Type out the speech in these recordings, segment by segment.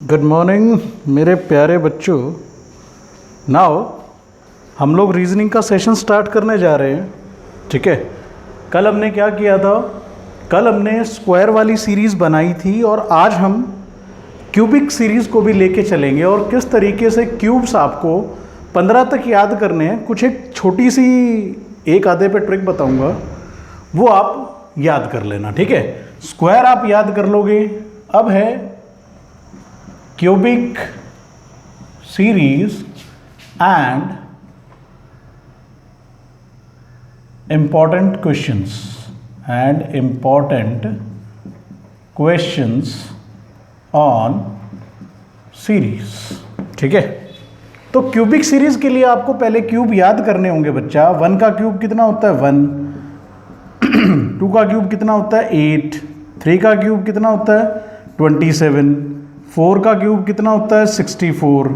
Good morning मेरे प्यारे बच्चों। नाउ हम लोग रीजनिंग का सेशन स्टार्ट करने जा रहे हैं। ठीक है, कल हमने क्या किया था? कल हमने स्क्वायर वाली सीरीज़ बनाई थी और आज हम क्यूबिक सीरीज़ को भी लेके चलेंगे और किस तरीके से क्यूब्स आपको 15 तक याद करने हैं। कुछ एक छोटी सी एक आधे पे ट्रिक बताऊंगा, वो आप याद कर लेना। ठीक है, स्क्वायर आप याद कर लोगे। अब है cubic series and important questions on series। ठीक है, तो क्यूबिक सीरीज के लिए आपको पहले क्यूब याद करने होंगे बच्चा। 1 का क्यूब कितना होता है 1, 2 का क्यूब कितना होता है 8, 3 का क्यूब कितना होता है 27, 4 का क्यूब कितना होता है 64,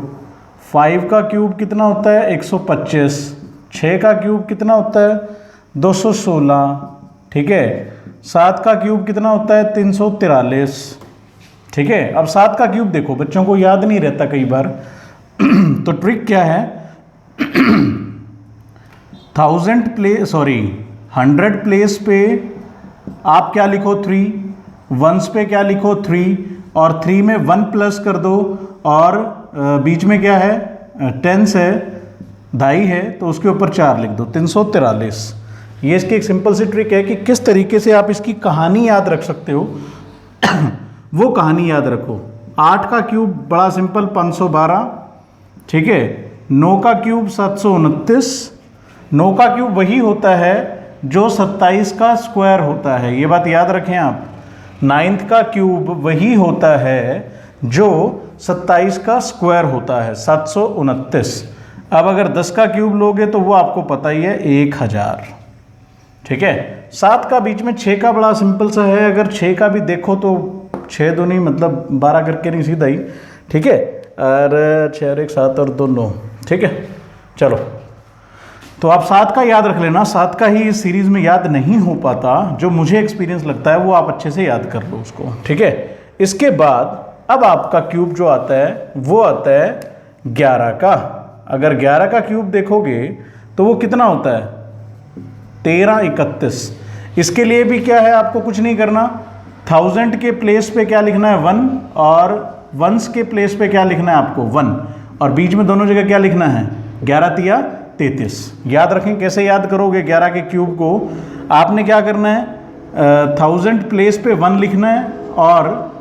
5 का क्यूब कितना होता है 125, 6 का क्यूब कितना होता है 216। ठीक है, 7 का क्यूब कितना होता है 343। ठीक है, अब 7 का क्यूब देखो, बच्चों को याद नहीं रहता कई बार तो ट्रिक क्या है 100 प्लेस पे आप क्या लिखो 3, वंस पे क्या लिखो 3 और 3 में 1 प्लस कर दो और बीच में क्या है 10 है, ढाई है तो उसके ऊपर 4 लिख दो 343। ये इसकी एक सिंपल सी ट्रिक है कि किस तरीके से आप इसकी कहानी याद रख सकते हो वो कहानी याद रखो। 8 का क्यूब बड़ा सिंपल 512। ठीक है, 9 का क्यूब 729। 9 का क्यूब वही होता है जो 27 का स्क्वायर होता है, ये बात याद रखें आप। 9th का क्यूब वही होता है जो 27 का स्क्वायर होता है 729। अब अगर 10 का क्यूब लोगे तो वो आपको पता ही है 1000। ठीक है, 7 का बीच में 6 का बड़ा सिंपल सा है, अगर 6 का भी देखो तो 6 दूनी मतलब 12 करके नहीं सीधा ही। ठीक है, और 6 और 1 7 और 2 9। ठीक है, चलो तो आप 7 का याद रख लेना। 7 का ही इस सीरीज में याद नहीं हो पाता, जो मुझे एक्सपीरियंस लगता है वो आप अच्छे से याद कर लो उसको। ठीक है, इसके बाद अब आपका क्यूब जो आता है वो आता है 11 का। अगर 11 का क्यूब देखोगे तो वो कितना होता है 1331। इसके लिए भी क्या है, आपको कुछ नहीं करना, 1000 के प्लेस पे क्या लिखना है 1 और वंस के प्लेस पे क्या लिखना है आपको 1 और बीच में दोनों जगह क्या लिखना है 11 तिया 33। याद रखें, कैसे याद करोगे 11 के क्यूब को? आपने क्या करना है 1000 प्लेस पे 1 लिखना है और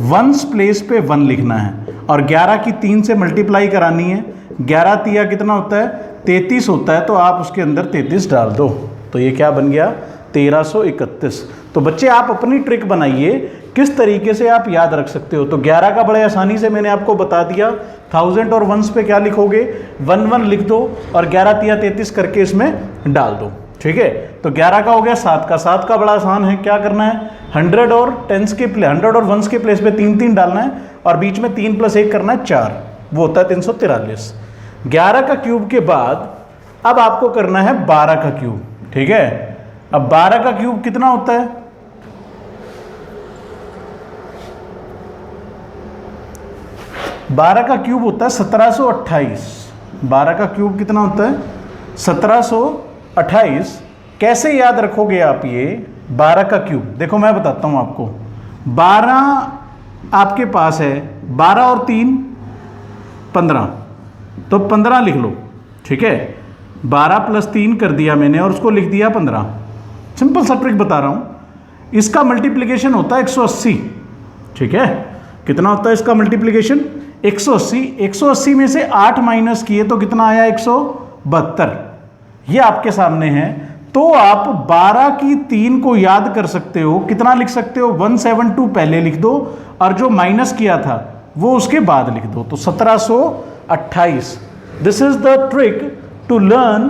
वंस प्लेस पे 1 लिखना है और 11 की 3 से मल्टीप्लाई करानी है। 11 तिया कितना होता है 33 होता है, तो आप उसके अंदर 33 डाल दो तो ये क्या बन गया 1331। तो बच्चे आप अपनी ट्रिक बनाइए किस तरीके से आप याद रख सकते हो। तो 11 का बड़े आसानी से मैंने आपको बता दिया। 1000 और वंस पे क्या लिखोगे 1 1 लिख दो और 11 तिया 33 करके इसमें डाल दो। ठीक है, तो 11 का हो गया। 7 का, 7 का बड़ा आसान है, क्या करना है 100 और 100 और वंस के प्लेस पे 3 3 डालना है और बीच में 3 + 1 करना है 4, वो होता है 343। 11 का क्यूब के बाद अब आपको करना है 12 का क्यूब। ठीक है, अब 12 का क्यूब कितना होता है 12 का क्यूब होता है 1728। 12 का क्यूब कितना होता है 1728। कैसे याद रखोगे आप ये 12 का क्यूब? देखो मैं बताता हूं आपको। 12 आपके पास है, 12 और 3 15, तो 15 लिख लो। ठीक है, 12 + 3 कर दिया मैंने और उसको लिख दिया 15। सिंपल सा ट्रिक बता रहा हूं। इसका मल्टीप्लिकेशन होता है 180। ठीक है, कितना होता है इसका मल्टीप्लिकेशन 180। 180 में से 8 माइनस किए तो कितना आया 172। ये आपके सामने है। तो आप 12 की 3 को याद कर सकते हो। कितना लिख सकते हो 172 पहले लिख दो और जो माइनस किया था वो उसके बाद लिख दो, तो 1728। This is the trick to learn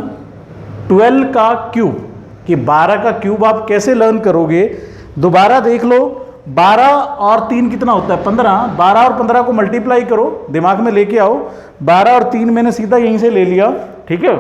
12 का क्यूब। कि 12 का क्यूब आप कैसे लर्न करोगे दोबारा देख लो। 12 और 3 कितना होता है 15। 12 और 15 को मल्टीप्लाई करो, दिमाग में लेके आओ। 12 और 3 मैंने सीधा यहीं से ले लिया। ठीक है,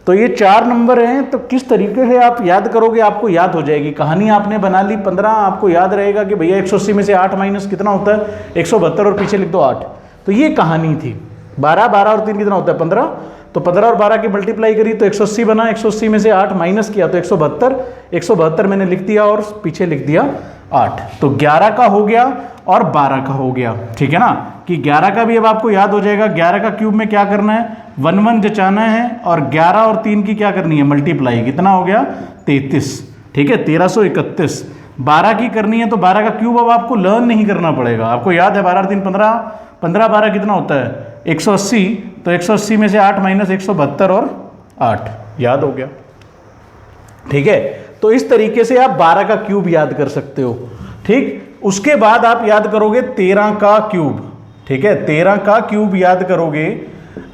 तो ये 4 नंबर हैं, तो किस तरीके से आप याद करोगे, आपको याद हो जाएगी। कहानी आपने बना ली 15, आपको याद रहेगा कि भैया 180 में से 8 माइनस कितना होता है 172 और पीछे लिख दो 8। तो ये कहानी थी। 12 और 3 कितना होता है 15, तो 15 और 12 की मल्टीप्लाई करी तो 180 बना, 180 में से 8 माइनस किया तो 172 मैंने लिख दिया और पीछे लिख दिया 8। तो 11 का हो गया और 12 का हो गया, ठीक है ना, कि 11 का भी अब आपको याद हो जाएगा। 11 का क्यूब में क्या करना है, 1 1 जचाना है और 11 और 3 की क्या करनी है मल्टीप्लाई, कितना हो गया 33, ठीक है 1331। 12 की करनी है तो 12 का क्यूब अब आपको लर्न नहीं करना पड़ेगा, आपको याद है 12 और 3 15, 15 12 कितना होता है 180, तो 180 में से 8 माइनस 172 और 8 याद हो गया, ठीक है। तो इस तरीके से आप 12 का क्यूब याद कर सकते हो, ठीक। उसके बाद आप याद करोगे 13 का क्यूब, ठीक है, 13 का क्यूब याद करोगे।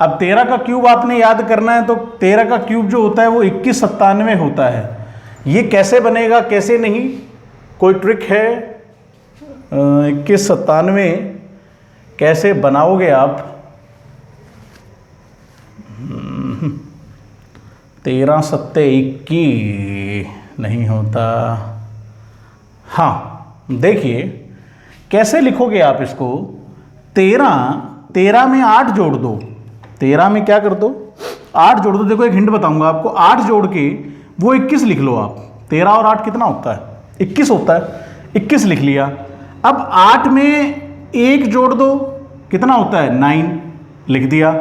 अब 13 का क्यूब आपने याद करना है, तो 13 का क्यूब जो होता है वो 2197 होता है। ये कैसे बनेगा कैसे नहीं, कोई ट्रिक है 2197 कैसे बनाओगे आप, 13 सत्ते 21 नहीं होता। हाँ देखिए कैसे लिखोगे आप इसको, 13 में 8 जोड़ दो, 13 में क्या कर दो 8 जोड़ दो। देखो एक हिंट बताऊंगा आपको, 8 जोड़ के वो 21 लिख लो आप। 13 और 8 कितना होता है 21 होता है, 21 लिख लिया। अब 8 में 1 जोड़ दो, कितना होता है 9 लिख दिया।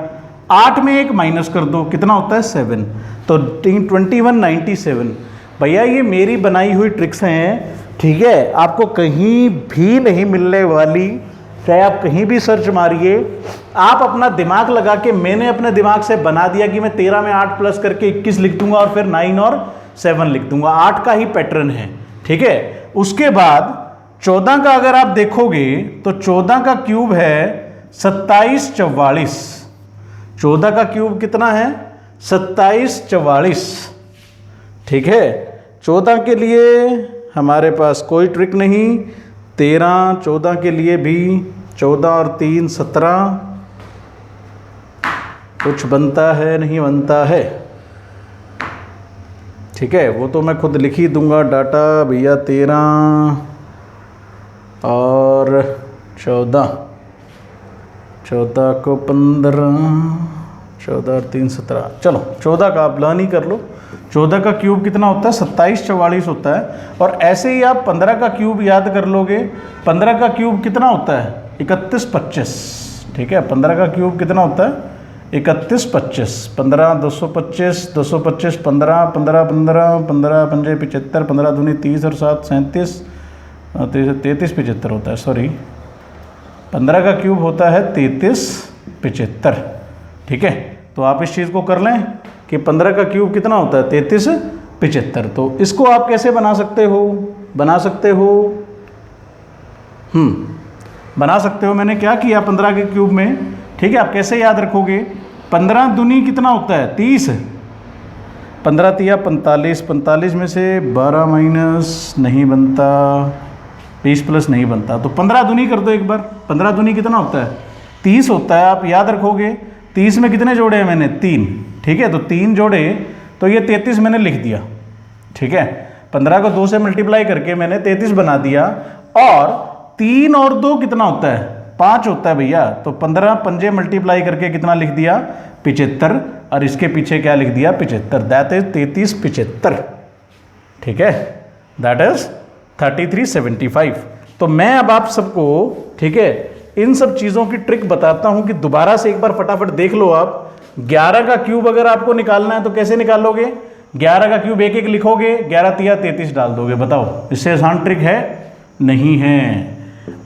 8 में 1 माइनस कर दो, कितना होता है 7, तो 2197। भैया ये मेरी बनाई हुई ट्रिक्स हैं, ठीक है, आपको कहीं भी नहीं मिलने वाली, चाहे आप कहीं भी सर्च मारिए। आप अपना दिमाग लगा के, मैंने अपने दिमाग से बना दिया कि मैं 13 में 8 प्लस करके 21 लिख दूंगा और फिर 9 और 7 लिख दूंगा, 8 का ही पैटर्न है, ठीक है। उसके बाद 14 का अगर आप देखोगे तो 14 का क्यूब है 2744। 14 का क्यूब कितना है 2744, ठीक है। 14 के लिए हमारे पास कोई ट्रिक नहीं, 13 14 के लिए भी 14 और 3 17, कुछ बनता है नहीं बनता है, ठीक है, वो तो मैं खुद लिख ही दूंगा डाटा भैया। 13 और 14 को 15, 14 और 3 17, चलो 14 का आप लर्न ही कर लो। 14 का क्यूब कितना होता है 2744 होता है। और ऐसे ही आप 15 का क्यूब याद कर लोगे। 15 का क्यूब कितना होता है 3125, ठीक है। 15 का क्यूब कितना होता है 3125, 15 225, 225 15, 15 15, 15 पंजे 75, 15 दूनी 30 और 7 37, 33 75 होता है, सॉरी 15 का क्यूब होता है 33 75, ठीक है। तो आप इस चीज़ को कर लें कि 15 का क्यूब कितना होता है 33 75। तो इसको आप कैसे बना सकते हो, बना सकते हो बना सकते हो। मैंने क्या किया 15 के क्यूब में, ठीक है, आप कैसे याद रखोगे। 15 दूनी कितना होता है 30, 15 तिया 45, 45 में से 12 माइनस नहीं बनता, 20 प्लस नहीं बनता, तो 15 दूनी कर दो एक बार। 15 दूनी कितना होता है 30 होता है, आप याद रखोगे। 30 में कितने जोड़े हैं मैंने 3, ठीक है, तो 3 जोड़े तो ये 33 मैंने लिख दिया, ठीक है। 15 को 2 से मल्टीप्लाई करके मैंने 33 बना दिया। और 3 और 2 कितना होता है 5 होता है भैया, तो 15 पंजे मल्टीप्लाई करके कितना लिख दिया 75, और इसके पीछे क्या लिख दिया 75, दैट इज 33 75, ठीक है, दैट इज 3375। तो मैं अब आप सबको, ठीक है, इन सब चीज़ों की ट्रिक बताता हूं कि दोबारा से एक बार फटाफट देख लो आप। 11 का क्यूब अगर आपको निकालना है तो कैसे निकालोगे, 11 का क्यूब एक एक लिखोगे, 11 तिया 33 डाल दोगे। बताओ इससे आसान ट्रिक है नहीं है।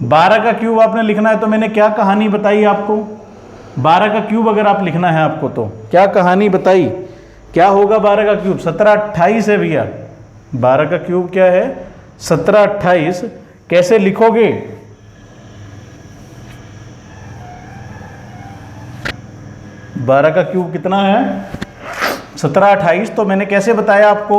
12 का क्यूब आपने लिखना है तो मैंने क्या कहानी बताई आपको, 12 का क्यूब अगर आप लिखना है आपको तो क्या कहानी बताई, क्या होगा 12 का क्यूब 17 28 है भैया। 12 का क्यूब क्या है 17 28, कैसे लिखोगे, बारह का क्यूब कितना है 17 28, तो मैंने कैसे बताया आपको,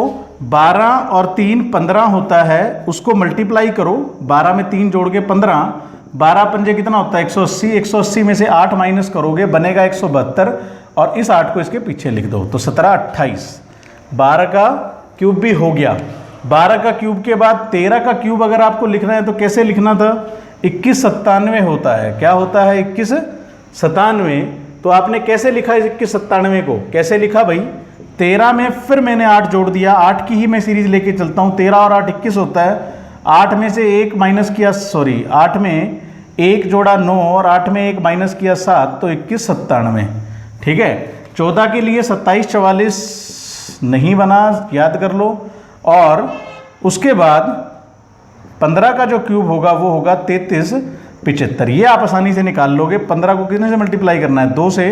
12 और 3 15 होता है, उसको मल्टीप्लाई करो, 12 में 3 जोड़ के 15, 12 पंजे कितना होता है 180, 180 में से 8 माइनस करोगे बनेगा 172 और इस 8 को इसके पीछे लिख दो तो 17 28। 12 का क्यूब भी हो गया। 12 का क्यूब के बाद 13 का क्यूब अगर आपको लिखना है तो कैसे लिखना था, 2197 होता है। क्या होता है 2197। तो आपने कैसे लिखा 2197 को, कैसे लिखा भाई, 13 में फिर मैंने 8 जोड़ दिया, 8 की ही मैं सीरीज लेके चलता हूँ। 13 और 8 21 होता है, 8 में से 1 माइनस किया, सॉरी 8 में 1 जोड़ा 9 और 8 में 1 माइनस किया 7 तो 2197। ठीक है, 14 के लिए 27 44 नहीं बना, याद कर लो। और उसके बाद 15 का जो क्यूब होगा वो होगा 33 75। ये आप आसानी से निकाल लोगे। 15 को कितने से मल्टीप्लाई करना है, 2 से।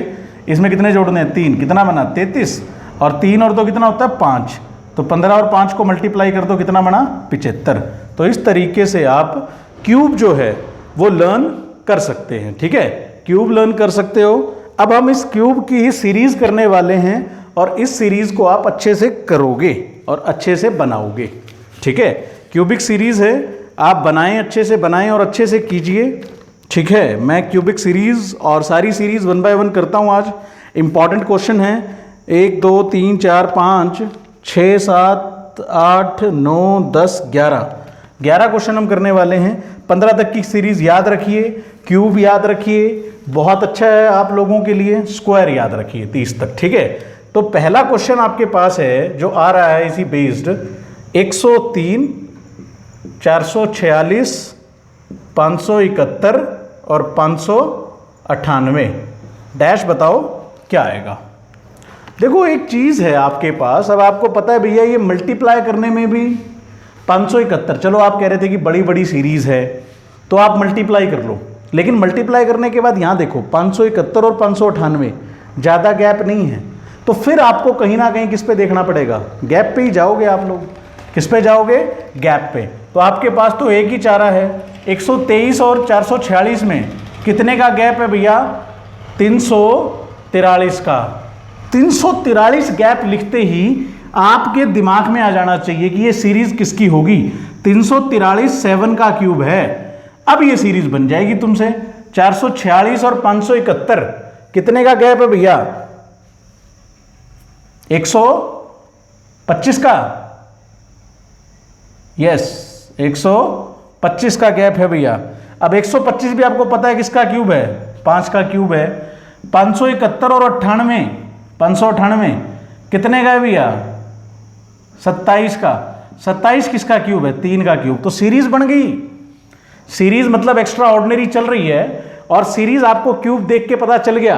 इसमें कितने जोड़ने हैं, 3। कितना बना 33 और 3 और 2 कितना होता है 5। तो 15 और 5 को मल्टीप्लाई कर दो, कितना बना 75। तो इस तरीके से आप क्यूब जो है वो लर्न कर सकते हैं। ठीक है, क्यूब लर्न कर सकते हो। अब हम इस क्यूब की सीरीज करने वाले हैं और इस सीरीज को आप अच्छे से करोगे और अच्छे से बनाओगे। ठीक है, क्यूबिक सीरीज है, आप बनाएं, अच्छे से बनाएं और अच्छे से कीजिए। ठीक है, मैं क्यूबिक सीरीज और सारी सीरीज 1 बाय 1 करता हूं। आज इंपॉर्टेंट क्वेश्चन है 1 2 3 4 5 6 7 8 9 10 11 क्वेश्चन हम करने वाले हैं। 15 तक की सीरीज याद रखिए, क्यूब याद रखिए, बहुत अच्छा है आप लोगों के लिए। स्क्वायर याद रखिए 30 तक। ठीक है, तो पहला क्वेश्चन आपके पास है जो आ रहा है इसी बेस्ड 103 446 571 और 598 डैश बताओ क्या आएगा। देखो एक चीज है आपके पास, अब आपको पता है भैया ये मल्टीप्लाई करने में भी 571, चलो आप कह रहे थे कि बड़ी बड़ी सीरीज है तो आप मल्टीप्लाई कर लो, लेकिन मल्टीप्लाई करने के बाद यहां देखो 571 और 598 ज्यादा गैप नहीं है। तो फिर आपको कहीं ना कहीं किस पे देखना पड़ेगा, गैप पे ही जाओगे आप लोग। किस पे जाओगे, गैप पे। तो आपके पास तो एक ही चारा है। 123 और 446 में कितने का गैप है भैया, 343 का। 343 गैप लिखते ही आपके दिमाग में आ जाना चाहिए कि ये सीरीज किसकी होगी। 343 7 का क्यूब है। अब ये सीरीज बन जाएगी तुमसे। 446 और 571 कितने का गैप है भैया, 125 का। यस, 125 का गैप है भैया। अब 125 भी आपको पता है किसका क्यूब है, 5 का क्यूब है। 571 और 98 598 कितने का है भैया, 27 का। 27 किसका क्यूब है, 3 का क्यूब। तो सीरीज बन गई। सीरीज मतलब एक्स्ट्रा ऑर्डिनरी चल रही है और सीरीज आपको क्यूब देख के पता चल गया।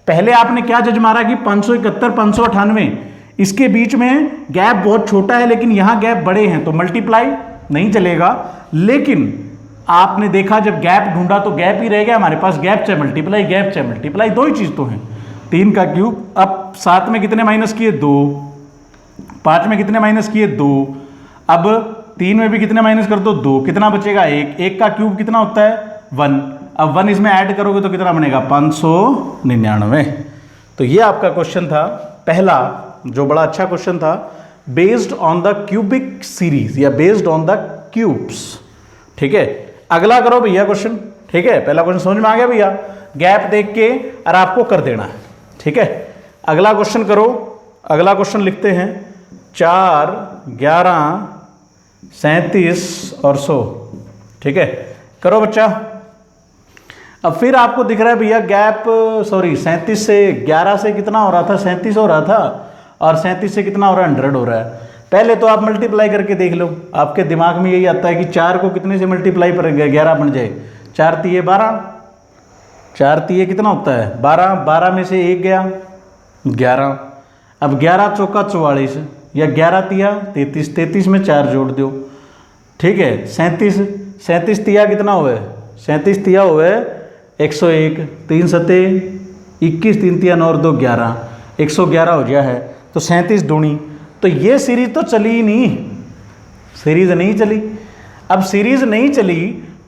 पहले आपने क्या जज मारा कि 571 598 इसके बीच में गैप बहुत छोटा है लेकिन यहां गैप बड़े हैं तो मल्टीप्लाई नहीं चलेगा। लेकिन आपने देखा जब गैप ढूंढा तो गैप ही रह गया हमारे पास, गैप चाहे मल्टीप्लाई, गैप चाहे मल्टीप्लाई, दो ही चीज तो है। 3 का क्यूब। अब 7 में कितने माइनस किए, 2। 5 में कितने माइनस किए, 2। अब 3 में भी कितने माइनस कर दो, 2। कितना बचेगा, 1। 1 का क्यूब कितना होता है, 1। अब 1 इसमें ऐड करोगे तो कितना बनेगा, 599। तो ये आपका क्वेश्चन था पहला, जो बड़ा अच्छा क्वेश्चन था, based on the cubic series या बेस्ड ऑन द क्यूब्स। ठीक है, अगला करो भैया क्वेश्चन। ठीक है, पहला क्वेश्चन समझ में आ गया भैया, गैप देख के और आपको कर देना है। ठीक है, अगला क्वेश्चन करो। अगला क्वेश्चन लिखते हैं 4 11 37 और 100। ठीक है, करो बच्चा। अब फिर आपको दिख रहा है भैया गैप, सॉरी 37 से 11 से कितना हो रहा था, 37 हो रहा था और 37 से कितना हो रहा है, 100 हो रहा है। पहले तो आप मल्टीप्लाई करके देख लो, आपके दिमाग में यही आता है कि 4 को कितने से मल्टीप्लाई पर 11 बन जाए, 4 तिये 12, 4 तिये कितना होता है 12, 12 में से 1 गया 11। अब 11 चौका 44 या 11 तिया 33, 33 में 4 जोड़ दो। ठीक है, 37 तिया कितना हुआ है, 37 तिया हुआ है 101, 3 सते 21, 3 तिया 9 और 2 11, 111 हो गया है। तो 37 दूनी। तो ये सीरीज तो चली ही नहीं, सीरीज नहीं चली। अब सीरीज नहीं चली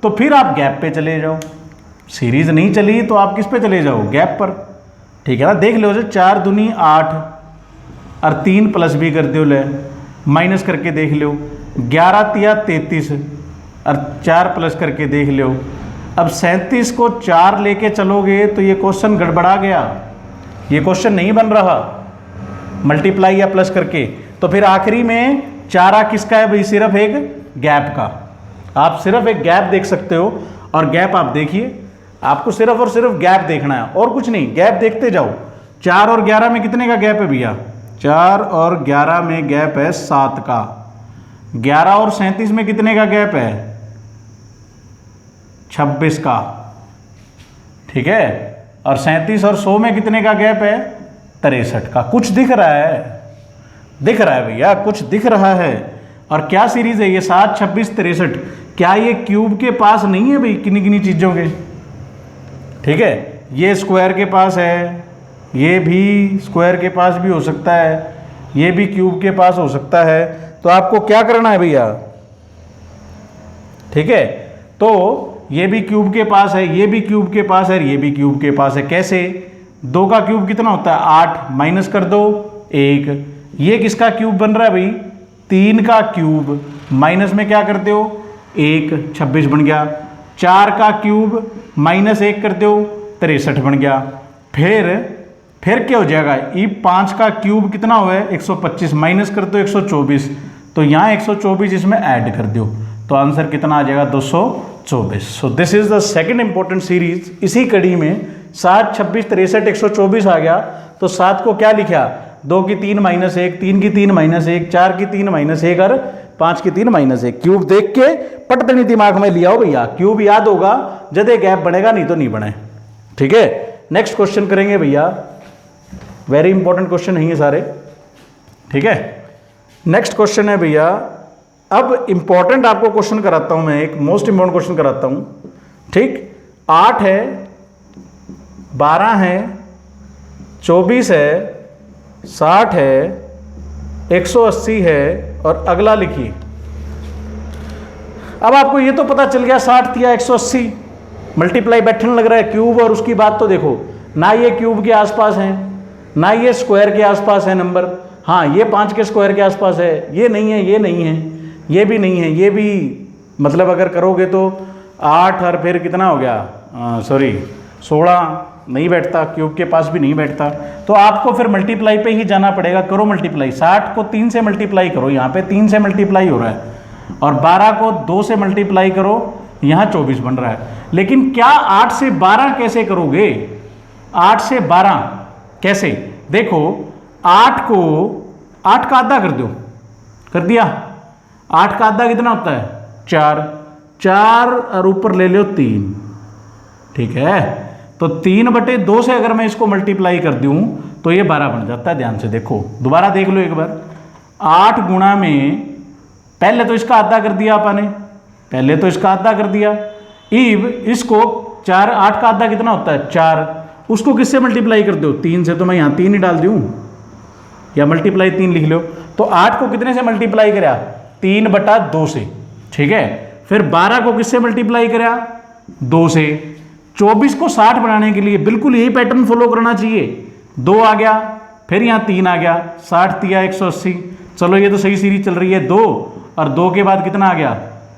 तो फिर आप गैप पे चले जाओ। सीरीज नहीं चली तो आप किस पे चले जाओ, गैप पर। ठीक है ना, देख लो, 4 दूनी 8 और 3 प्लस भी कर दो, ले माइनस करके देख लो, 11 तिया 33 और 4 प्लस करके देख लो, अब 37 को 4 लेके चलोगे तो ये क्वेश्चन गड़बड़ा गया, ये क्वेश्चन नहीं बन रहा मल्टीप्लाई या प्लस करके। तो फिर आखिरी में 4 किसका है भाई? सिर्फ एक गैप का। आप सिर्फ एक गैप देख सकते हो और गैप आप देखिए, आपको सिर्फ और सिर्फ गैप देखना है और कुछ नहीं, गैप देखते जाओ। 4 और 11 में कितने का गैप है भैया? 4 और 11 में गैप है 7 का। 11 और 37 में कितने का गैप है? 26 का। ठीक है, और 37 और 100 में कितने का गैप है? 63 का। कुछ दिख रहा है, दिख रहा है भैया, कुछ दिख रहा है। और क्या सीरीज है ये? 7, 26, 63। क्या ये क्यूब के पास नहीं है भाई किन्हीं किन्हीं चीजों के? ठीक है, ये स्क्वायर के पास है, ये भी स्क्वायर के पास भी हो सकता है, ये भी क्यूब के पास हो सकता है। तो आपको क्या करना है भैया? ठीक है, तो ये भी क्यूब के पास है, ये भी क्यूब के पास है, ये भी क्यूब के पास है। कैसे? 2 का क्यूब कितना होता है? 8, माइनस कर दो 1। ये किसका क्यूब बन रहा है भाई? 3 का क्यूब, माइनस में क्या करते हो? 1, 26 बन गया। 4 का क्यूब माइनस 1 कर दो 63 बन गया। फिर क्या हो जाएगा? ये 5 का क्यूब कितना हुआ है? 125, माइनस कर दो 124, तो यहाँ 124 इसमें ऐड कर दो, तो आंसर कितना आ जाएगा? 224। So this is the second important series. इसी कड़ी में 7, 26, 63, 124 आ गया, तो 7 को क्या लिखा? 2 की 3 माइनस 1, 3 की 3 माइनस 1, 4 की 3 माइनस 1 और 5 की 3 माइनस 1। क्यूब देख के पटतनी दिमाग में लिया हो भैया, क्यूब याद होगा जदे गैप बनेगा, नहीं तो नहीं बने। ठीक है, नेक्स्ट क्वेश्चन करेंगे भैया, वेरी इंपॉर्टेंट क्वेश्चन है ये सारे। ठीक है, नेक्स्ट क्वेश्चन है भैया, अब इंपॉर्टेंट आपको क्वेश्चन कराता हूं मैं, एक मोस्ट इंपॉर्टेंट क्वेश्चन कराता हूं। ठीक, 8 है, 12 है, 24 है, 60 है, 180 है और अगला लिखिए। अब आपको ये तो पता चल गया 60 दिया 180, मल्टीप्लाई बैठने लग रहा है क्यूब, और उसकी बात तो देखो, ना ये क्यूब के आसपास है, ना ये स्क्वायर के आसपास है नंबर। हाँ, ये 5 के स्क्वायर के आसपास है, ये नहीं है, ये नहीं है, ये भी नहीं है, ये भी मतलब अगर करोगे तो 8 और फिर कितना हो गया? 16 नहीं बैठता, क्यूब के पास भी नहीं बैठता। तो आपको फिर मल्टीप्लाई पे ही जाना पड़ेगा। करो मल्टीप्लाई, 60 को 3 से मल्टीप्लाई करो, यहाँ पे 3 से मल्टीप्लाई हो रहा है, और 12 को 2 से मल्टीप्लाई करो, यहाँ 24 बन रहा है। लेकिन क्या 8 से 12 कैसे करोगे? 8 से 12 कैसे? देखो, 8 का आधा कर दो, कर दिया। 8 का आधा कितना होता है? 4 और ऊपर ले लो 3। ठीक है, तो 3/2 से अगर मैं इसको मल्टीप्लाई कर दूं तो ये 12 बन जाता है। ध्यान से देखो, दोबारा देख लो एक बार। 8 गुणा में पहले तो इसका आधा कर दिया आपने, पहले तो इसका आधा कर दिया। इव इसको 4, 8 का आधा कितना होता है? 4, उसको किससे मल्टीप्लाई कर दो? 3 से। तो मैं यहाँ 3 ही डाल दूं, या मल्टीप्लाई 3 लिख लो। तो 8 को कितने से मल्टीप्लाई करा? 3/2 से। ठीक है, फिर 12 को किससे मल्टीप्लाई करा? 2 से। 24 को 60 बनाने के लिए बिल्कुल यही पैटर्न फॉलो करना चाहिए। 2 आ गया, फिर यहाँ 3 आ गया, 60 दिया 180। चलो ये तो सही सीरीज चल रही है। 2 और 2 के बाद कितना आ गया?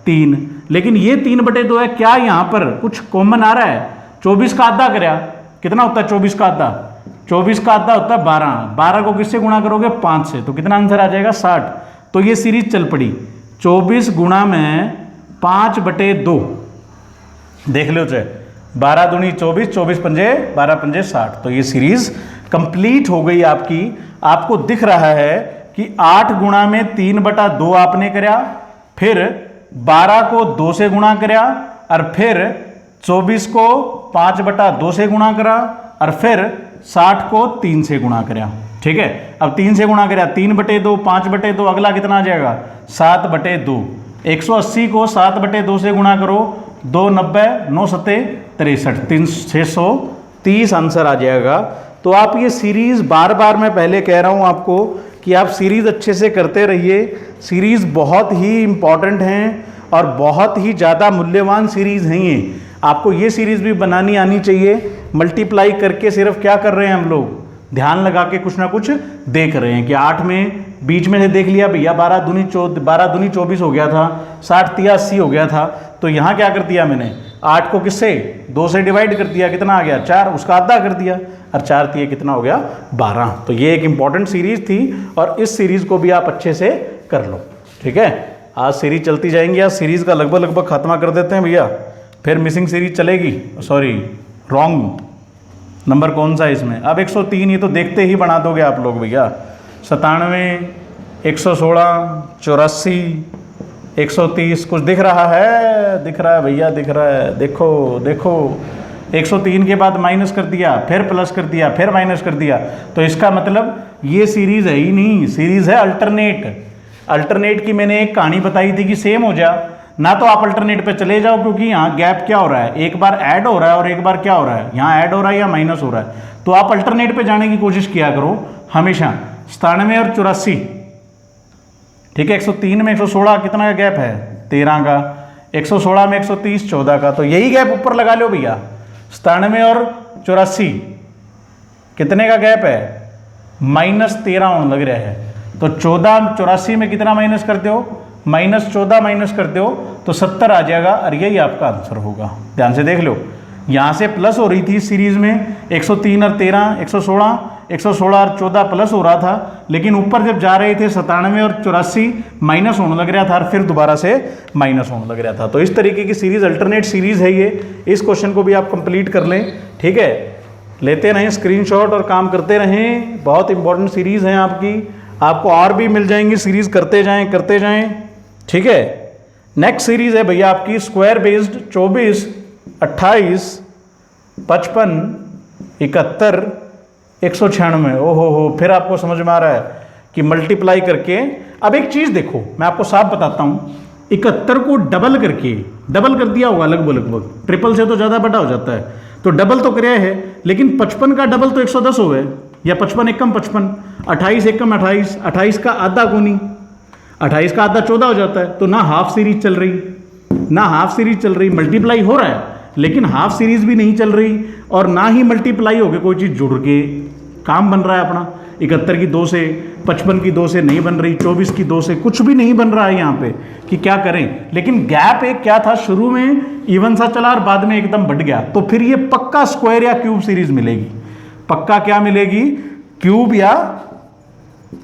3। लेकिन ये 3/2 है, क्या यहाँ पर कुछ कॉमन आ रहा है? 24 का आधा करा, कितना होता है 24 का आधा? 24 का आधा होता है 12। 12 को किससे गुणा करोगे? 5 से, तो कितना आंसर आ जाएगा? 60। तो ये सीरीज चल पड़ी। 24 गुणा में 5/2, देख लो चाहे 12 दूनी 24, 24 पंजे 12 पंजे 60। तो ये सीरीज कंप्लीट हो गई आपकी। आपको दिख रहा है कि 8 गुणा में 3/2 आपने करा, फिर 12 को 2 से गुणा करा, और फिर 24 को 5/2 से गुणा करा, और फिर 60 को 3 से गुणा करा। ठीक है, अब 3 से गुणा करा, 3/2, 5/2, अगला कितना आ जाएगा? 7/2। 180 को 7/2 से गुणा करो, 2 90, 9 7 63, 630 आंसर आ जाएगा। तो आप ये सीरीज बार बार मैं पहले कह रहा हूँ आपको कि आप सीरीज अच्छे से करते रहिए। सीरीज बहुत ही इंपॉर्टेंट हैं और बहुत ही ज़्यादा मूल्यवान सीरीज हैं ये। आपको ये सीरीज भी बनानी आनी चाहिए। मल्टीप्लाई करके सिर्फ क्या कर रहे हैं हम लोग? ध्यान लगा के कुछ ना कुछ देख रहे हैं कि 8 में बीच में से देख लिया भैया 12 दूनी 24 हो गया था, 60 तिया 80 हो गया था। तो यहाँ क्या कर दिया मैंने? 8 को किससे 2 से डिवाइड कर दिया, कितना आ गया 4, उसका आधा कर दिया और 4 थी, कितना हो गया 12। तो ये एक इंपॉर्टेंट सीरीज थी और इस सीरीज को भी आप अच्छे से कर लो। ठीक है, आज सीरीज चलती जाएंगी, आज सीरीज का लगभग खात्मा कर देते हैं भैया, फिर मिसिंग सीरीज चलेगी। सॉरी रॉन्ग नंबर कौन सा है इसमें, अब 103, ये तो देखते ही बना दोगे आप लोग भैया। 97, 116, 84, 130 कुछ दिख रहा है, दिख रहा है भैया, दिख रहा है, देखो देखो 103 के बाद माइनस कर दिया, फिर प्लस कर दिया, फिर माइनस कर दिया, तो इसका मतलब ये सीरीज है ही नहीं, सीरीज है अल्टरनेट। अल्टरनेट की मैंने एक कहानी बताई थी कि सेम हो जा ना, तो आप अल्टरनेट पे चले जाओ, क्योंकि यहाँ गैप क्या हो रहा है, एक बार ऐड हो रहा है और एक बार क्या हो रहा है, यहाँ ऐड हो रहा है या माइनस हो रहा है। तो आप अल्टरनेट पे जाने की कोशिश किया करो हमेशा। 97 और 84, ठीक है, 103 में 116 कितना का गैप है 13 का, 116 में 130 14 का, तो यही गैप ऊपर लगा लो भैया। 97 और 84 कितने का गैप है, -13 होने लग रहा है, तो 14 84 में कितना माइनस करते हो, -14 माइनस करते हो तो 70 आ जाएगा, और यही आपका आंसर होगा। ध्यान से देख लो, यहाँ से प्लस हो रही थी सीरीज में 103 और 13, 116 और 14 प्लस हो रहा था, लेकिन ऊपर जब जा रहे थे 97 और 84 माइनस होने लग रहा था और फिर दोबारा से माइनस होने लग रहा था। तो इस तरीके की सीरीज अल्टरनेट सीरीज है ये। इस क्वेश्चन को भी आप कंप्लीट कर लें, ठीक है, लेते रहें स्क्रीनशॉट और काम करते रहें, बहुत इंपॉर्टेंट सीरीज हैं आपकी, आपको और भी मिल जाएंगी सीरीज, करते जाएं, ठीक है। नेक्स्ट सीरीज है भैया आपकी स्क्वायर बेस्ड 24, 28, 55, 71, 196। ओहो, फिर आपको समझ में आ रहा है कि मल्टीप्लाई करके। अब एक चीज देखो, मैं आपको साफ बताता हूं, 71 को डबल करके, डबल कर दिया होगा लगभग, ट्रिपल से तो ज्यादा बड़ा हो जाता है, तो डबल तो कराया है, लेकिन 55 का डबल तो 110 हो गए, या 55 एकम 55, 28 एकम 28, 28 का आधा कोनी, 28 का आधा 14 हो जाता है, तो ना हाफ सीरीज चल रही, मल्टीप्लाई हो रहा है लेकिन हाफ सीरीज भी नहीं चल रही, और ना ही मल्टीप्लाई हो गया कोई चीज जुड़ के काम बन रहा है अपना। 71 की 2 से, 55 की 2 से नहीं बन रही, 24 की 2 से कुछ भी नहीं बन रहा है यहाँ पे कि क्या करें। लेकिन गैप एक क्या था, शुरू में इवन सा चला और बाद में एकदम बढ़ गया, तो फिर ये पक्का स्क्वायर या क्यूब सीरीज मिलेगी। पक्का क्या मिलेगी,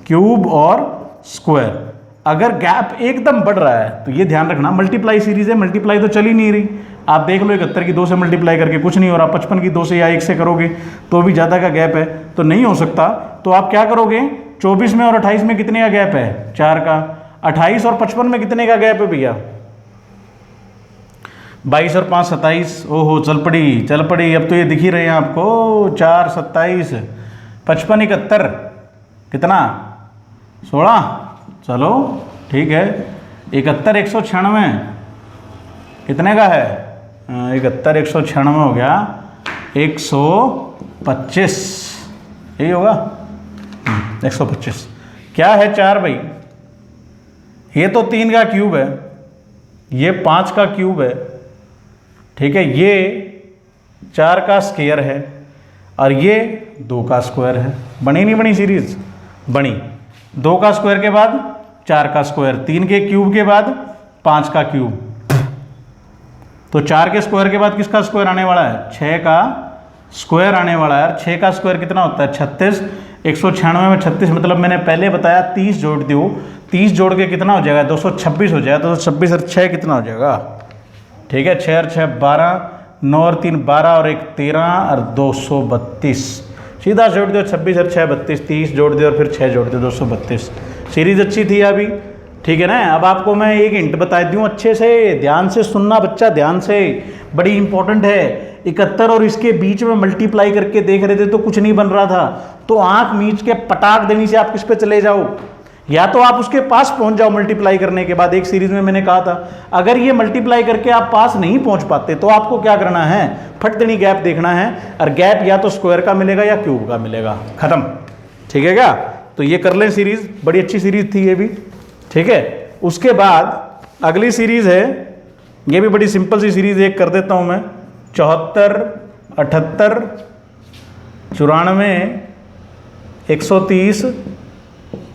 क्यूब और स्क्वायर। अगर गैप एकदम बढ़ रहा है तो ये ध्यान रखना, मल्टीप्लाई सीरीज है, मल्टीप्लाई तो चल ही नहीं रही। आप देख लो 71 की 2 से मल्टीप्लाई करके कुछ नहीं हो रहा, 55 की 2 से या 1 से करोगे तो भी ज़्यादा का गैप है, तो नहीं हो सकता। तो आप क्या करोगे, 24 में और 28 में कितने का गैप है, 4 का। 28 और 55 में कितने का गैप है भैया, 22 और 5 27। ओहो, चल पड़ी, अब तो ये दिख ही रहे हैं आपको, 4 27, 55 71 कितना 16, चलो ठीक है। 71 196 कितने का है, 71 196 हो गया 125, यही होगा 125। क्या है 4 भाई, ये तो 3 का क्यूब है, ये 5 का क्यूब है, ठीक है, ये 4 का स्क्वायर है और ये 2 का स्क्वायर है। बनी नहीं बनी सीरीज, बनी। 2 का स्क्वायर के बाद 4 का स्क्वायर, 3 के क्यूब के बाद 5 का क्यूब, तो 4 के स्क्वायर के बाद किसका स्क्वायर आने वाला है, 6 का स्क्वायर आने वाला है। 6 का स्क्वायर कितना होता है 36, 196 में 36 मतलब मैंने पहले बताया 30 जोड़ दो, 30 जोड़ के कितना हो जाएगा 226 हो जाएगा, 226 और 6 कितना हो जाएगा, ठीक है, 6 और 6 12, 9 और 3 12 और 1 13 और 232, सीधा जोड़ दो 26 और 6 32, 30 जोड़ दो और फिर 6 जोड़ दो 232। सीरीज अच्छी थी अभी, ठीक है ना। अब आपको मैं एक हिंट बता दूं, अच्छे से ध्यान से सुनना बच्चा, ध्यान से, बड़ी इंपॉर्टेंट है। 71 और इसके बीच में मल्टीप्लाई करके देख रहे थे तो कुछ नहीं बन रहा था, तो आंख मीच के पटाख देनी से आप किस पे चले जाओ, या तो आप उसके पास पहुंच जाओ मल्टीप्लाई करने के बाद। एक सीरीज में मैंने कहा था अगर ये मल्टीप्लाई करके आप पास नहीं पहुंच पाते तो आपको क्या करना है, फट देनी गैप देखना है, और गैप या तो स्क्वायर का मिलेगा या क्यूब का मिलेगा, खत्म, ठीक है क्या। तो ये कर लें सीरीज, बड़ी अच्छी सीरीज थी ये भी, ठीक है। उसके बाद अगली सीरीज है, ये भी बड़ी सिंपल सी सीरीज एक कर देता हूं मैं, 74 78 94 130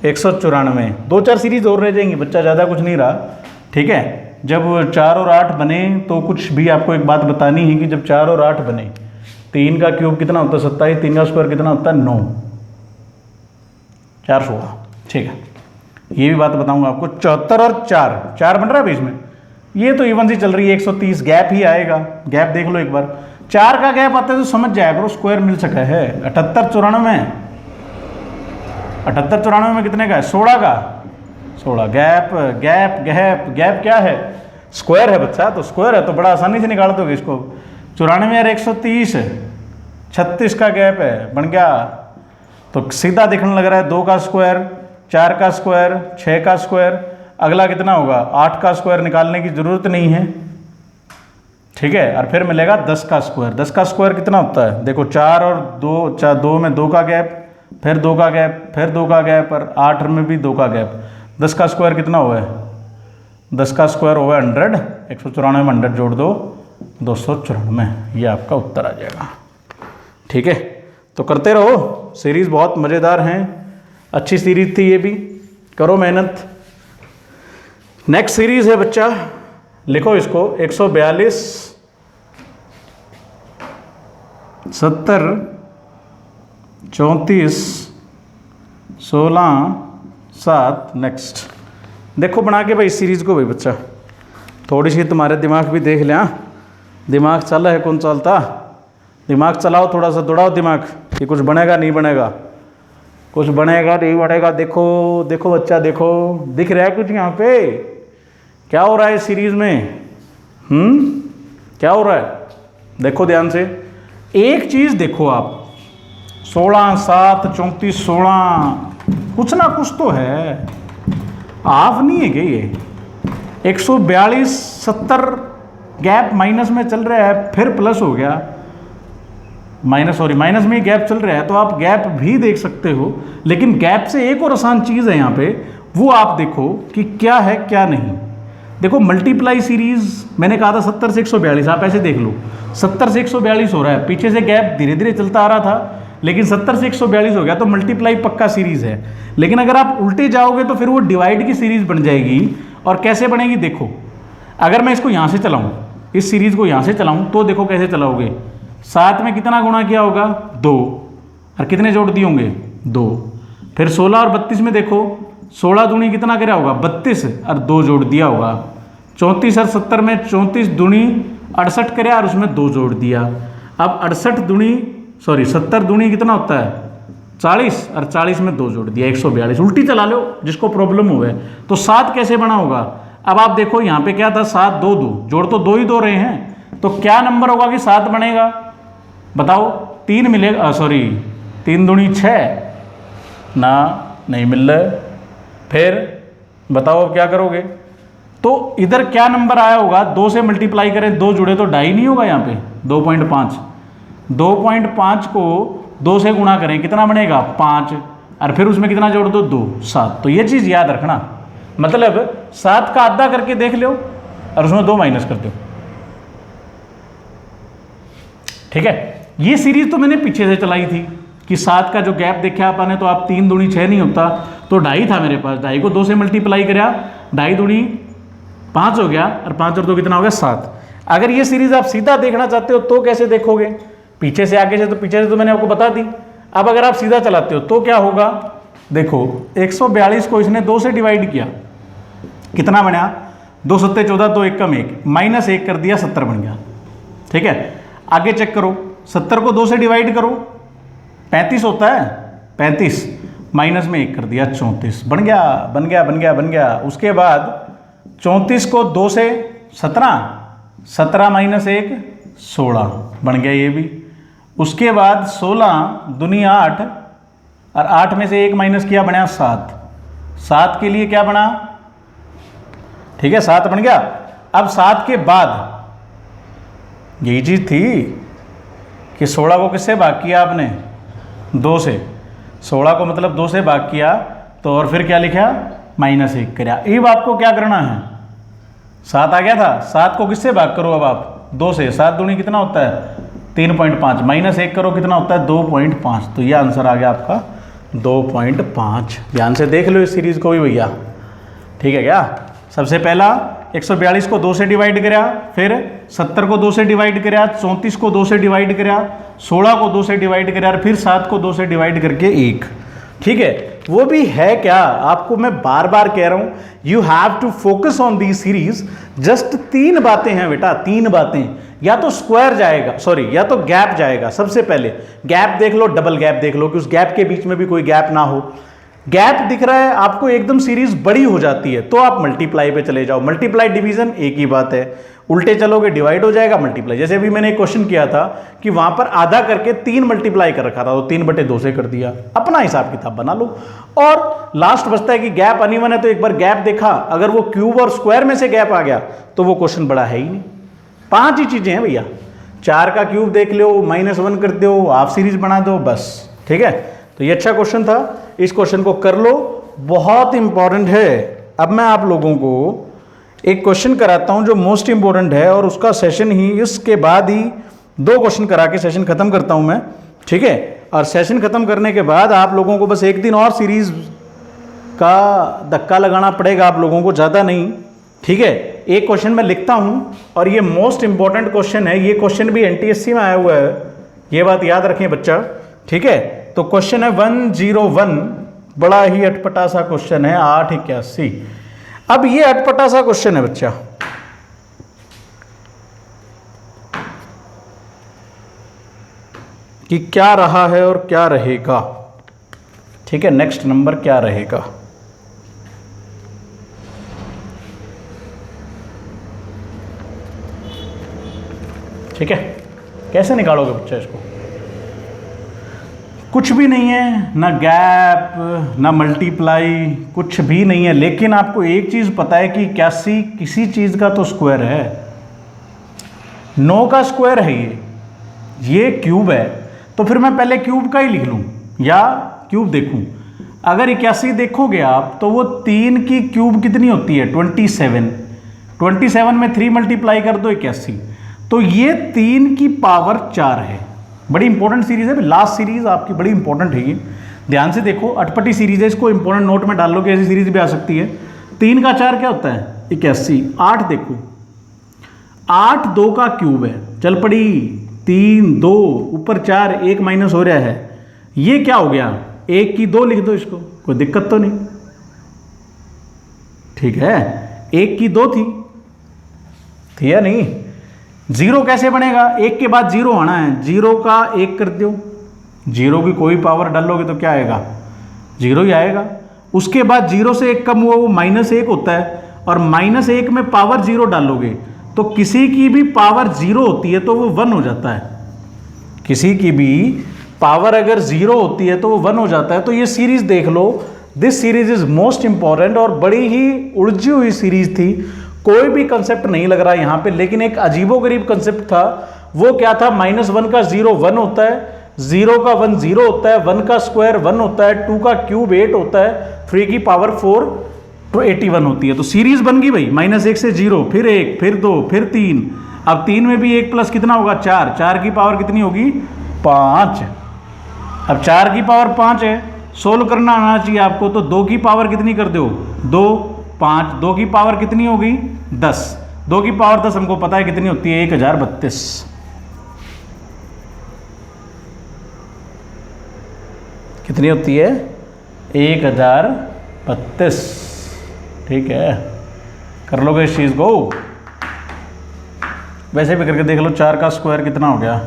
194, 2-4 सीरीज और रह जाएंगी बच्चा, ज़्यादा कुछ नहीं रहा, ठीक है। जब 4 और 8 बने तो कुछ भी आपको एक बात बतानी है कि जब 4 और 8 बने 3 का क्यूब कितना होता है 27, 3 का स्क्वायर कितना होता है 9, 4 16। ठीक है, ये भी बात बताऊंगा आपको। 74 और 4 बन रहा है बीच में, ये तो इवन सी चल रही है, 130 गैप ही आएगा। गैप देख लो एक बार, 4 का गैप आता है तो समझ जाया करो स्क्वायर मिल सका है। 78 94 में कितने का है 16 का, 16 गैप गैप गैप गैप क्या है स्क्वायर है बच्चा, तो स्क्वायर है तो बड़ा आसानी से निकाल दोगे इसको। 94 और 130 36 का गैप है, बन गया। तो सीधा दिखने लग रहा है 2 का स्क्वायर, 4 का स्क्वायर, 6 का स्क्वायर, अगला कितना होगा 8 का स्क्वायर, निकालने की जरूरत नहीं है। ठीक है, और फिर मिलेगा 10 का स्क्वायर। 10 का स्क्वायर कितना होता है देखो, 4 और 2, 2 में 2 का गैप, फिर 2 का गैप, फिर 2 का गैप, और 8 में भी 2 का गैप। 10 का स्क्वायर कितना हुआ है 10 का स्क्वायर हुआ 100, 194 में 100 जोड़ दो 294, ये आपका उत्तर आ जाएगा। ठीक है, तो करते रहो, सीरीज़ बहुत मज़ेदार हैं, अच्छी सीरीज़ थी ये भी, करो मेहनत। नेक्स्ट सीरीज़ है बच्चा, लिखो इसको 142 70 34 16 7। नेक्स्ट देखो बना के भाई इस सीरीज़ को भाई बच्चा, थोड़ी सी तुम्हारे दिमाग भी देख लें। दिमाग चला है कौन चलता, दिमाग चलाओ, थोड़ा सा दौड़ाओ दिमाग कि कुछ बनेगा नहीं बनेगा, कुछ बनेगा नहीं बनेगा। देखो देखो बच्चा, देखो दिख रहा है कुछ यहाँ पे, क्या हो रहा है इस सीरीज़ में, क्या हो रहा है देखो ध्यान से। एक चीज़ देखो आप, 16 7 34 16, कुछ ना कुछ तो है, हाफ नहीं है क्या ये। 142 70 गैप माइनस में चल रहा है, फिर प्लस हो गया, माइनस माइनस में गैप चल रहा है, तो आप गैप भी देख सकते हो। लेकिन गैप से एक और आसान चीज़ है यहाँ पे, वो आप देखो कि क्या है क्या नहीं। देखो मल्टीप्लाई सीरीज मैंने कहा था 70 से 142, आप ऐसे देख लो 70 से 142 हो रहा है, पीछे से गैप धीरे धीरे चलता आ रहा था, लेकिन 70 से 142 हो गया तो मल्टीप्लाई पक्का सीरीज है। लेकिन अगर आप उल्टे जाओगे तो फिर वो डिवाइड की सीरीज बन जाएगी। और कैसे बनेगी देखो, अगर मैं इसको यहाँ से चलाऊँ, इस सीरीज को यहाँ से चलाऊँ, तो देखो कैसे चलाओगे। 7 में कितना गुणा किया होगा 2, और कितने जोड़ दिए होंगे 2। फिर 16 और 32 में देखो, 16 दूनी कितना करा होगा 32, और 2 जोड़ दिया होगा। 34 और 70 में 34 दूनी 68 करे और उसमें 2 जोड़ दिया। अब 70 दूनी कितना होता है 40, और 40 में 2 जोड़ दिया 142। उल्टी चला लो जिसको प्रॉब्लम हुआ है। तो 7 कैसे बना होगा, अब आप देखो यहाँ पे क्या था 7 2 2, जोड़ तो 2 ही 2 रहे हैं, तो क्या नंबर होगा कि 7 बनेगा बताओ। 3 मिलेगा, 3 दूनी 6 ना, नहीं मिल रहा है। फिर बताओ अब क्या करोगे, तो इधर क्या नंबर आया होगा, 2 से मल्टीप्लाई करें, 2 जुड़े तो 2.5 नहीं होगा यहाँ पे 2.5। 2.5 को 2 से गुणा करें कितना बनेगा 5, और फिर उसमें कितना जोड़ दो 2 7। तो ये चीज़ याद रखना, मतलब 7 का आधा करके देख लो और उसमें 2 माइनस कर दो। ठीक है, ये सीरीज तो मैंने पीछे से चलाई थी कि 7 का जो गैप देखा आपने, तो आप 3 दूनी 6 नहीं होता तो 2.5 था मेरे पास, 2.5 को 2 से मल्टीप्लाई करा, 2.5 दूनी 5 हो गया, और 5 और 2 कितना हो गया 7। अगर ये सीरीज आप सीधा देखना चाहते हो तो कैसे देखोगे, पीछे से आगे से, तो पीछे से तो मैंने आपको बता दी। अब अगर आप सीधा चलाते हो तो क्या होगा, देखो 142 को इसने 2 से डिवाइड किया, कितना बना 2 7 14, 2 1 कम 1, माइनस 1 कर दिया 70 बन गया। ठीक है, आगे चेक करो, 70 को 2 से डिवाइड करो 35 होता है, 35 माइनस में 1 कर दिया 34, बन गया बन गया बन गया बन गया। उसके बाद 34 को 2 से 17, 17 माइनस 1 16 बन गया ये भी। उसके बाद 16 दूनी 8, और 8 में से 1 माइनस किया बना 7, 7 के लिए क्या बना, ठीक है 7 बन गया। अब 7 के बाद यही चीज़ थी कि 16 को किससे भाग किया आपने 2 से, 16 को मतलब 2 से भाग किया, तो और फिर क्या लिखा माइनस 1 करा। अब आपको क्या करना है, 7 आ गया था, 7 को किससे भाग करो अब आप 2 से, 7 दूनी कितना होता है 3.5, माइनस 1 करो कितना होता है 2.5, तो ये आंसर आ गया आपका 2.5। ध्यान से देख लो इस सीरीज को भी भैया, ठीक है क्या। सबसे पहला 142 को 2 से डिवाइड करा, फिर 70 को 2 से डिवाइड करा, 34 को 2 से डिवाइड करा, 16 को 2 से डिवाइड करा, फिर 7 को 2 से डिवाइड करके 1। ठीक है, वो भी है क्या, आपको मैं बार बार कह रहा हूं, you have to focus on the series. Just 3 बातें हैं बेटा, 3 बातें, या तो स्क्वायर जाएगा, सॉरी, या तो गैप जाएगा। सबसे पहले गैप देख लो, डबल गैप देख लो कि उस गैप के बीच में भी कोई गैप ना हो। गैप दिख रहा है आपको, एकदम सीरीज बड़ी हो जाती है तो आप मल्टीप्लाई पे चले जाओ। मल्टीप्लाई डिवीजन एक ही बात है, उल्टे चलोगे डिवाइड हो जाएगा, मल्टीप्लाई। जैसे अभी मैंने एक क्वेश्चन किया था कि वहां पर आधा करके 3 मल्टीप्लाई कर रखा था, तो 3/2 से कर दिया। अपना हिसाब किताब बना लो। और लास्ट बचता है कि गैप अनइवन है, तो एक बार गैप देखा, अगर वो क्यूब और स्क्वायर में से गैप आ गया तो वो क्वेश्चन बड़ा है ही नहीं। 5 ही चीजें हैं भैया, 4 का क्यूब देख लो, -1 कर दो, हाफ सीरीज बना दो, बस। ठीक है, तो ये अच्छा क्वेश्चन था, इस क्वेश्चन को कर लो, बहुत इंपॉर्टेंट है। अब मैं आप लोगों को एक क्वेश्चन कराता हूं जो मोस्ट इंपॉर्टेंट है, और उसका सेशन ही, इसके बाद ही 2 क्वेश्चन करा के सेशन खत्म करता हूं मैं। ठीक है, और सेशन खत्म करने के बाद आप लोगों को बस एक दिन और सीरीज का धक्का लगाना पड़ेगा, आप लोगों को, ज़्यादा नहीं। ठीक है, एक क्वेश्चन मैं लिखता हूं, और ये मोस्ट इंपॉर्टेंट क्वेश्चन है, ये क्वेश्चन भी एनटीएससी में आया हुआ है, ये बात याद रखें बच्चा। ठीक है, तो क्वेश्चन है 101, बड़ा ही अटपटा सा क्वेश्चन है, 881। अब ये अटपटा सा क्वेश्चन है बच्चा, कि क्या रहा है और क्या रहेगा। ठीक है, नेक्स्ट नंबर क्या रहेगा। ठीक है, कैसे निकालोगे बच्चा इसको। कुछ भी नहीं है, ना गैप ना मल्टीप्लाई, कुछ भी नहीं है, लेकिन आपको एक चीज पता है कि 81 किसी चीज का तो स्क्वायर है, 9 का स्क्वायर है ये क्यूब है, तो फिर मैं पहले क्यूब का ही लिख लूं या क्यूब देखूं। अगर 81 देखोगे आप तो वो 3 की क्यूब कितनी होती है, 27। 27 में 3 मल्टीप्लाई कर दो 81, तो ये 3 की पावर 4 है। बड़ी इंपॉर्टेंट सीरीज है, लास्ट सीरीज आपकी बड़ी इंपॉर्टेंट है ये, ध्यान से देखो, अटपटी सीरीज है, इसको इंपॉर्टेंट नोट में डाल लो कि ऐसी सीरीज भी आ सकती है। 3 का 4 क्या होता है, 81। 8 देखो, 8 2 का क्यूब है, चल पड़ी, 3 2 ऊपर 4, 1 माइनस हो रहा है, ये क्या हो गया, 1 की 2 लिख दो इसको, कोई दिक्कत तो नहीं। ठीक है, 1 की 2 थी या नहीं। 0 कैसे बनेगा, 1 के बाद 0 आना है, 0 का 1 कर दो, 0 की कोई पावर डालोगे तो क्या आएगा, 0 ही आएगा। उसके बाद 0 से 1 कम हुआ वो -1 होता है, और -1 में पावर 0 डालोगे तो किसी की भी पावर 0 होती है तो वो 1 हो जाता है। किसी की भी पावर अगर 0 होती है तो वो 1 हो जाता है। तो ये सीरीज देख लो, this series is most important, और बड़ी ही उलझी हुई सीरीज थी, कोई भी कंसेप्ट नहीं लग रहा यहां पे, लेकिन एक अजीबोगरीब कंसेप्ट था। वो क्या था, -1 का 0 1 होता है, 0 का 1 0 होता है, 1 का स्क्वायर 1 होता है, 2 का क्यूब 8 होता है, 3 की पावर 4 तो 81 होती है। तो सीरीज बन गई भाई, -1 से 0, फिर 1, फिर 2, फिर 3। अब 3 में भी 1 प्लस कितना होगा, 4, 4 की पावर कितनी होगी, 5। अब 4 की पावर 5 है, सोल्व करना आना चाहिए आपको, तो 2 की पावर कितनी कर दो, 2 5, 2 की पावर कितनी होगी, 10। 2 की पावर 10 हमको पता है कितनी होती है, 1032। कितनी होती है, 1032। ठीक है, कर लोगे इस चीज को, वैसे भी करके देख लो, 4 का स्क्वायर कितना हो गया,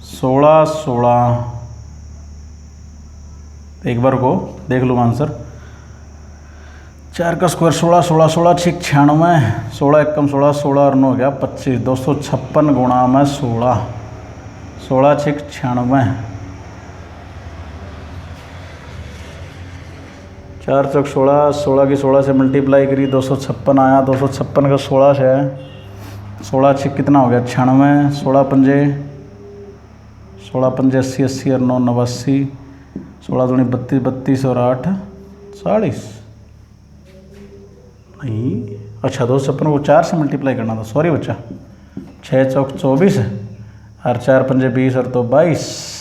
16 16। एक बार को देख लो आंसर, 4 का स्क्वायर 16 16 16 6 96, 16 एकम 16, 16 और 9 हो गया 25, 256 गुणा में 16, 16 6 96, 4 चौक 16, 16 की 16 से मल्टीप्लाई करी, 256 आया, 256 का 16 से है, 16 6 कितना हो गया, 96, 16 पंजे 80 80 और 9 89, 16 दूनी 32 32 और 8 40 नहीं, अच्छा 256 को 4 से मल्टीप्लाई करना था, सॉरी बच्चा, 6 चौक 24 और 4 पंजे 20 और 2 22,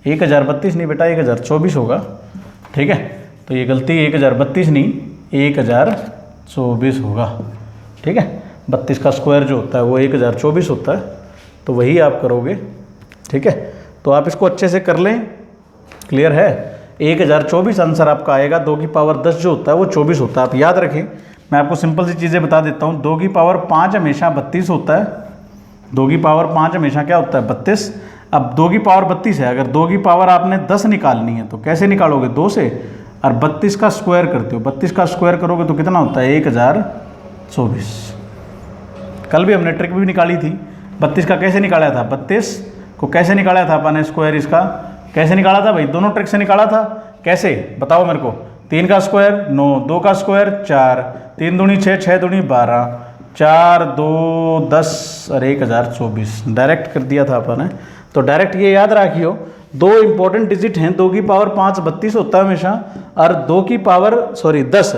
1032 नहीं बेटा, 1024 होगा। ठीक है, तो ये गलती 1032 नहीं 1024 होगा। ठीक है, 32 का स्क्वायर जो होता है वो 1024 होता है, तो वही आप करोगे। ठीक है, तो आप इसको अच्छे से कर लें। क्लियर है? 1024 आंसर आपका आएगा। 2 की पावर 10 जो होता है वो 24 होता है। आप याद रखें, मैं आपको सिंपल सी चीज़ें बता देता हूँ। 2 की पावर 5 हमेशा 32 होता है। 2 की पावर 5 हमेशा क्या होता है? 32। अब 2 की पावर 32 है, अगर 2 की पावर आपने 10 निकालनी है तो कैसे निकालोगे? 2 से, और 32 का स्क्वायर करते हो। 32 का स्क्वायर करोगे तो कितना होता है? 1024। कल भी हमने ट्रिक भी निकाली थी। 32 का कैसे निकाला था? 32 को कैसे निकाला था अपन ने स्क्वायर? इसका कैसे निकाला था भाई? दोनों ट्रिक से निकाला था। कैसे बताओ मेरे को? 3 का स्क्वायर 9, 2 का स्क्वायर 4, 3 दूनी 6, 6 दूनी 12, 4 2 10 और 1024 डायरेक्ट कर दिया था अपन ने। तो डायरेक्ट ये याद रखियो, 2 इंपॉर्टेंट डिजिट हैं। 2 की पावर 5 32 होता है हमेशा, और 2 की पावर 10।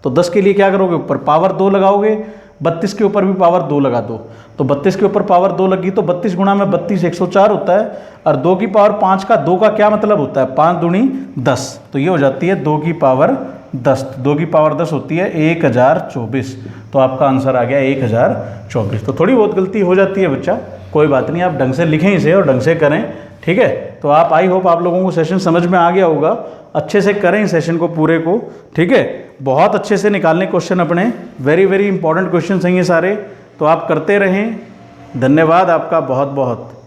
तो 10 के लिए क्या करोगे? ऊपर पावर 2 लगाओगे, 32 के ऊपर भी पावर 2 लगा दो। तो 32 के ऊपर पावर 2 लगी तो 32 गुणा में 32 104 होता है। और 2 की पावर 5 का 2 का क्या मतलब होता है? 5 दूनी 10, तो ये हो जाती है 2 की पावर 10। 2 की पावर 10 होती है 1024। तो आपका आंसर आ गया 1024। तो थोड़ी बहुत गलती हो जाती है बच्चा, कोई बात नहीं, आप ढंग से लिखें इसे और ढंग से करें। ठीक है, तो आप आई होप आप लोगों को सेशन समझ में आ गया होगा। अच्छे से करें सेशन को पूरे को। ठीक है, बहुत अच्छे से निकालने क्वेश्चन अपने, वेरी वेरी इंपॉर्टेंट क्वेश्चन हैं ये सारे, तो आप करते रहें। धन्यवाद आपका बहुत बहुत।